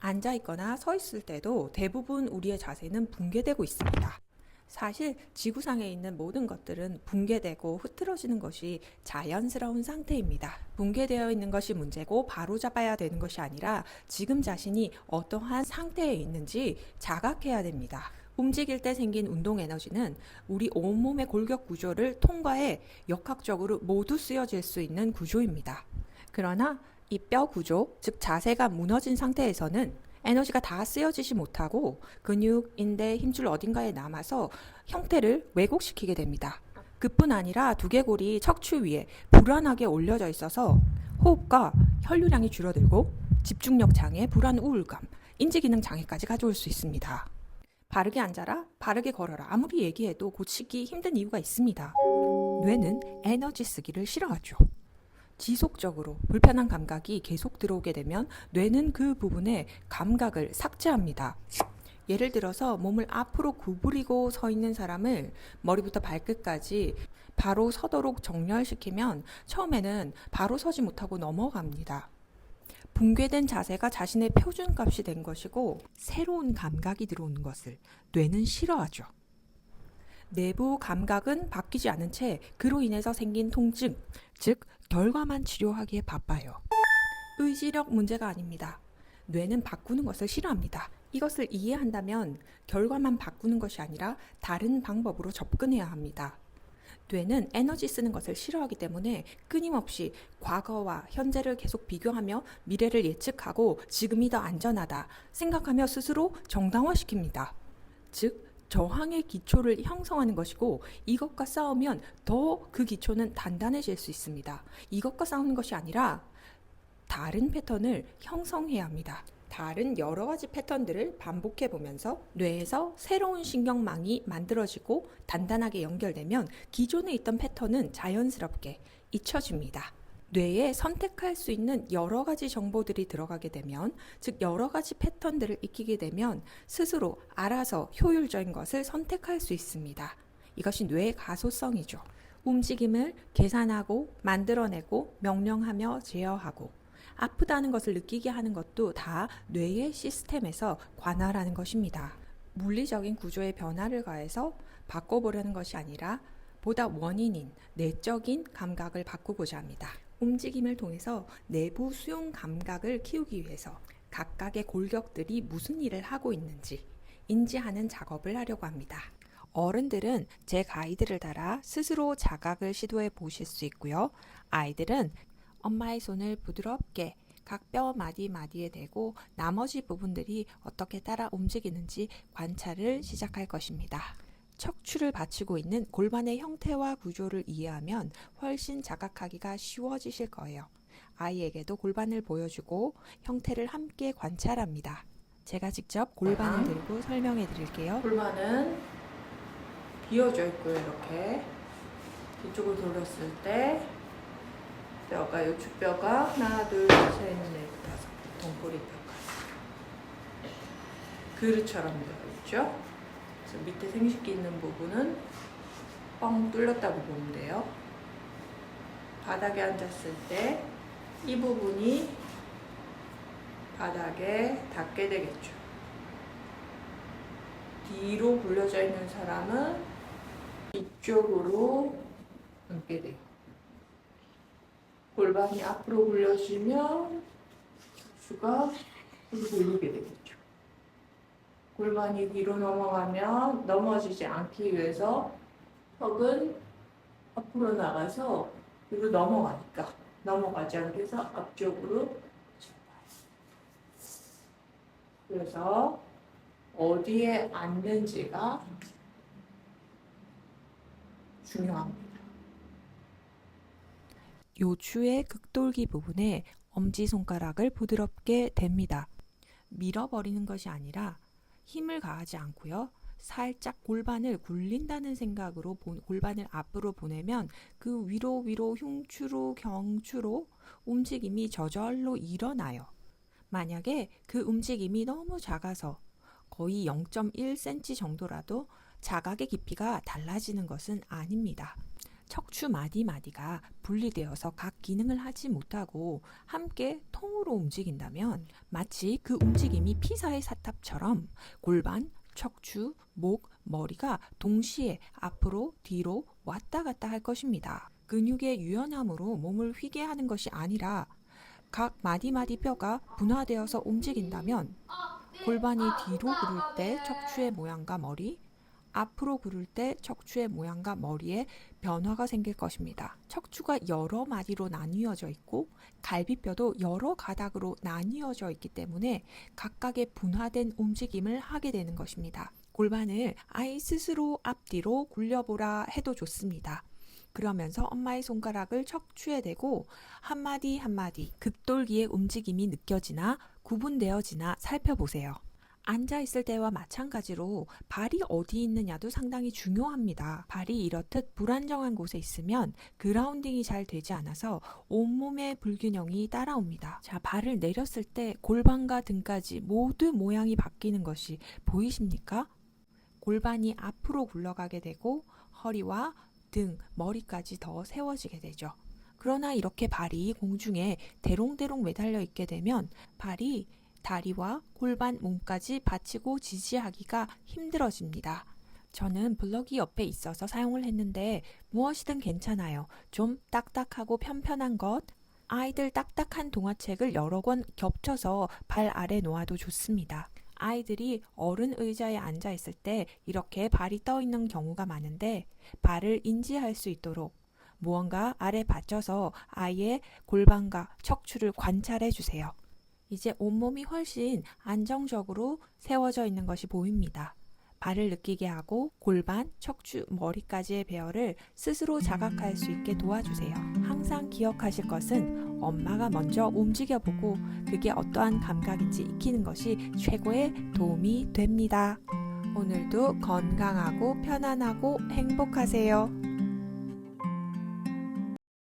앉아 있거나 서 있을 때도 대부분 우리의 자세는 붕괴되고 있습니다. 사실 지구상에 있는 모든 것들은 붕괴되고 흐트러지는 것이 자연스러운 상태입니다. 붕괴되어 있는 것이 문제고 바로잡아야 되는 것이 아니라 지금 자신이 어떠한 상태에 있는지 자각해야 됩니다. 움직일 때 생긴 운동 에너지는 우리 온몸의 골격 구조를 통과해 역학적으로 모두 쓰여질 수 있는 구조입니다. 그러나 이 뼈 구조, 즉 자세가 무너진 상태에서는 에너지가 다 쓰여지지 못하고 근육, 인대, 힘줄 어딘가에 남아서 형태를 왜곡시키게 됩니다. 그뿐 아니라 두개골이 척추 위에 불안하게 올려져 있어서 호흡과 혈류량이 줄어들고 집중력 장애, 불안, 우울감, 인지기능 장애까지 가져올 수 있습니다. 바르게 앉아라, 바르게 걸어라 아무리 얘기해도 고치기 힘든 이유가 있습니다. 뇌는 에너지 쓰기를 싫어하죠. 지속적으로 불편한 감각이 계속 들어오게 되면 뇌는 그 부분의 감각을 삭제합니다. 예를 들어서 몸을 앞으로 구부리고 서 있는 사람을 머리부터 발끝까지 바로 서도록 정렬시키면 처음에는 바로 서지 못하고 넘어갑니다. 붕괴된 자세가 자신의 표준값이 된 것이고 새로운 감각이 들어오는 것을 뇌는 싫어하죠. 내부 감각은 바뀌지 않은 채 그로 인해서 생긴 통증, 즉 결과만 치료하기에 바빠요. 의지력 문제가 아닙니다. 뇌는 바꾸는 것을 싫어합니다. 이것을 이해한다면 결과만 바꾸는 것이 아니라 다른 방법으로 접근해야 합니다. 뇌는 에너지 쓰는 것을 싫어하기 때문에 끊임없이 과거와 현재를 계속 비교하며 미래를 예측하고 지금이 더 안전하다 생각하며 스스로 정당화시킵니다. 즉 저항의 기초를 형성하는 것이고 이것과 싸우면 더 그 기초는 단단해질 수 있습니다. 이것과 싸우는 것이 아니라 다른 패턴을 형성해야 합니다. 다른 여러 가지 패턴들을 반복해 보면서 뇌에서 새로운 신경망이 만들어지고 단단하게 연결되면 기존에 있던 패턴은 자연스럽게 잊혀집니다. 뇌에 선택할 수 있는 여러 가지 정보들이 들어가게 되면, 즉 여러 가지 패턴들을 익히게 되면 스스로 알아서 효율적인 것을 선택할 수 있습니다. 이것이 뇌의 가소성이죠. 움직임을 계산하고 만들어내고 명령하며 제어하고 아프다는 것을 느끼게 하는 것도 다 뇌의 시스템에서 관할하는 것입니다. 물리적인 구조의 변화를 가해서 바꿔보려는 것이 아니라 보다 원인인 내적인 감각을 바꾸고자 합니다. 움직임을 통해서 내부 수용 감각을 키우기 위해서 각각의 골격들이 무슨 일을 하고 있는지 인지하는 작업을 하려고 합니다. 어른들은 제 가이드를 따라 스스로 자각을 시도해 보실 수 있고요. 아이들은 엄마의 손을 부드럽게 각 뼈 마디마디에 대고 나머지 부분들이 어떻게 따라 움직이는지 관찰을 시작할 것입니다. 척추를 받치고 있는 골반의 형태와 구조를 이해하면 훨씬 자각하기가 쉬워지실 거예요. 아이에게도 골반을 보여주고 형태를 함께 관찰합니다. 제가 직접 골반을 들고 설명해 드릴게요. 골반은 비어져 있고요. 이렇게 뒤쪽을 돌렸을 때 뼈가, 요축뼈가 하나, 둘, 셋, 넷, 다섯, 덩굴이뼈까지 그릇처럼 되어 있죠. 그래서 밑에 생식기 있는 부분은 뻥 뚫렸다고 보면 돼요. 바닥에 앉았을 때 이 부분이 바닥에 닿게 되겠죠. 뒤로 굴려져 있는 사람은 이쪽으로 앉게 돼요. 골반이 앞으로 굴려지면 척추가 굴리게 되겠죠. 골반이 뒤로 넘어가면 넘어지지 않기 위해서 턱은 앞으로 나가서 뒤로 넘어가지 않게 해서 앞쪽으로 잡아요. 그래서 어디에 앉는지가 중요합니다. 요추의 극돌기 부분에 엄지손가락을 부드럽게 댑니다. 밀어버리는 것이 아니라 힘을 가하지 않고요. 살짝 골반을 굴린다는 생각으로 골반을 앞으로 보내면 그 위로 흉추로 경추로 움직임이 저절로 일어나요. 만약에 그 움직임이 너무 작아서 거의 0.1cm 정도라도 자각의 깊이가 달라지는 것은 아닙니다. 척추 마디마디가 분리되어서 각 기능을 하지 못하고 함께 통으로 움직인다면 마치 그 움직임이 피사의 사탑처럼 골반, 척추, 목, 머리가 동시에 앞으로 뒤로 왔다 갔다 할 것입니다. 근육의 유연함으로 몸을 휘게 하는 것이 아니라 각 마디마디 뼈가 분화되어서 움직인다면 골반이 뒤로 구를 때 척추의 모양과 머리, 앞으로 구를 때 척추의 모양과 머리에 변화가 생길 것입니다. 척추가 여러 마디로 나뉘어져 있고 갈비뼈도 여러 가닥으로 나뉘어져 있기 때문에 각각의 분화된 움직임을 하게 되는 것입니다. 골반을 아이 스스로 앞뒤로 굴려보라 해도 좋습니다. 그러면서 엄마의 손가락을 척추에 대고 한마디 한마디 급돌기의 움직임이 느껴지나 구분되어지나 살펴보세요. 앉아있을 때와 마찬가지로 발이 어디 있느냐도 상당히 중요합니다. 발이 이렇듯 불안정한 곳에 있으면 그라운딩이 잘 되지 않아서 온몸의 불균형이 따라옵니다. 자, 발을 내렸을 때 골반과 등까지 모두 모양이 바뀌는 것이 보이십니까? 골반이 앞으로 굴러가게 되고 허리와 등, 머리까지 더 세워지게 되죠. 그러나 이렇게 발이 공중에 대롱대롱 매달려 있게 되면 발이 다리와 골반, 몸까지 받치고 지지하기가 힘들어집니다. 저는 블럭이 옆에 있어서 사용을 했는데 무엇이든 괜찮아요. 좀 딱딱하고 편편한 것, 아이들 딱딱한 동화책을 여러 권 겹쳐서 발 아래 놓아도 좋습니다. 아이들이 어른 의자에 앉아 있을 때 이렇게 발이 떠 있는 경우가 많은데 발을 인지할 수 있도록 무언가 아래 받쳐서 아이의 골반과 척추를 관찰해 주세요. 이제 온몸이 훨씬 안정적으로 세워져 있는 것이 보입니다. 발을 느끼게 하고 골반, 척추, 머리까지의 배열을 스스로 자각할 수 있게 도와주세요. 항상 기억하실 것은 엄마가 먼저 움직여보고 그게 어떠한 감각인지 익히는 것이 최고의 도움이 됩니다. 오늘도 건강하고 편안하고 행복하세요.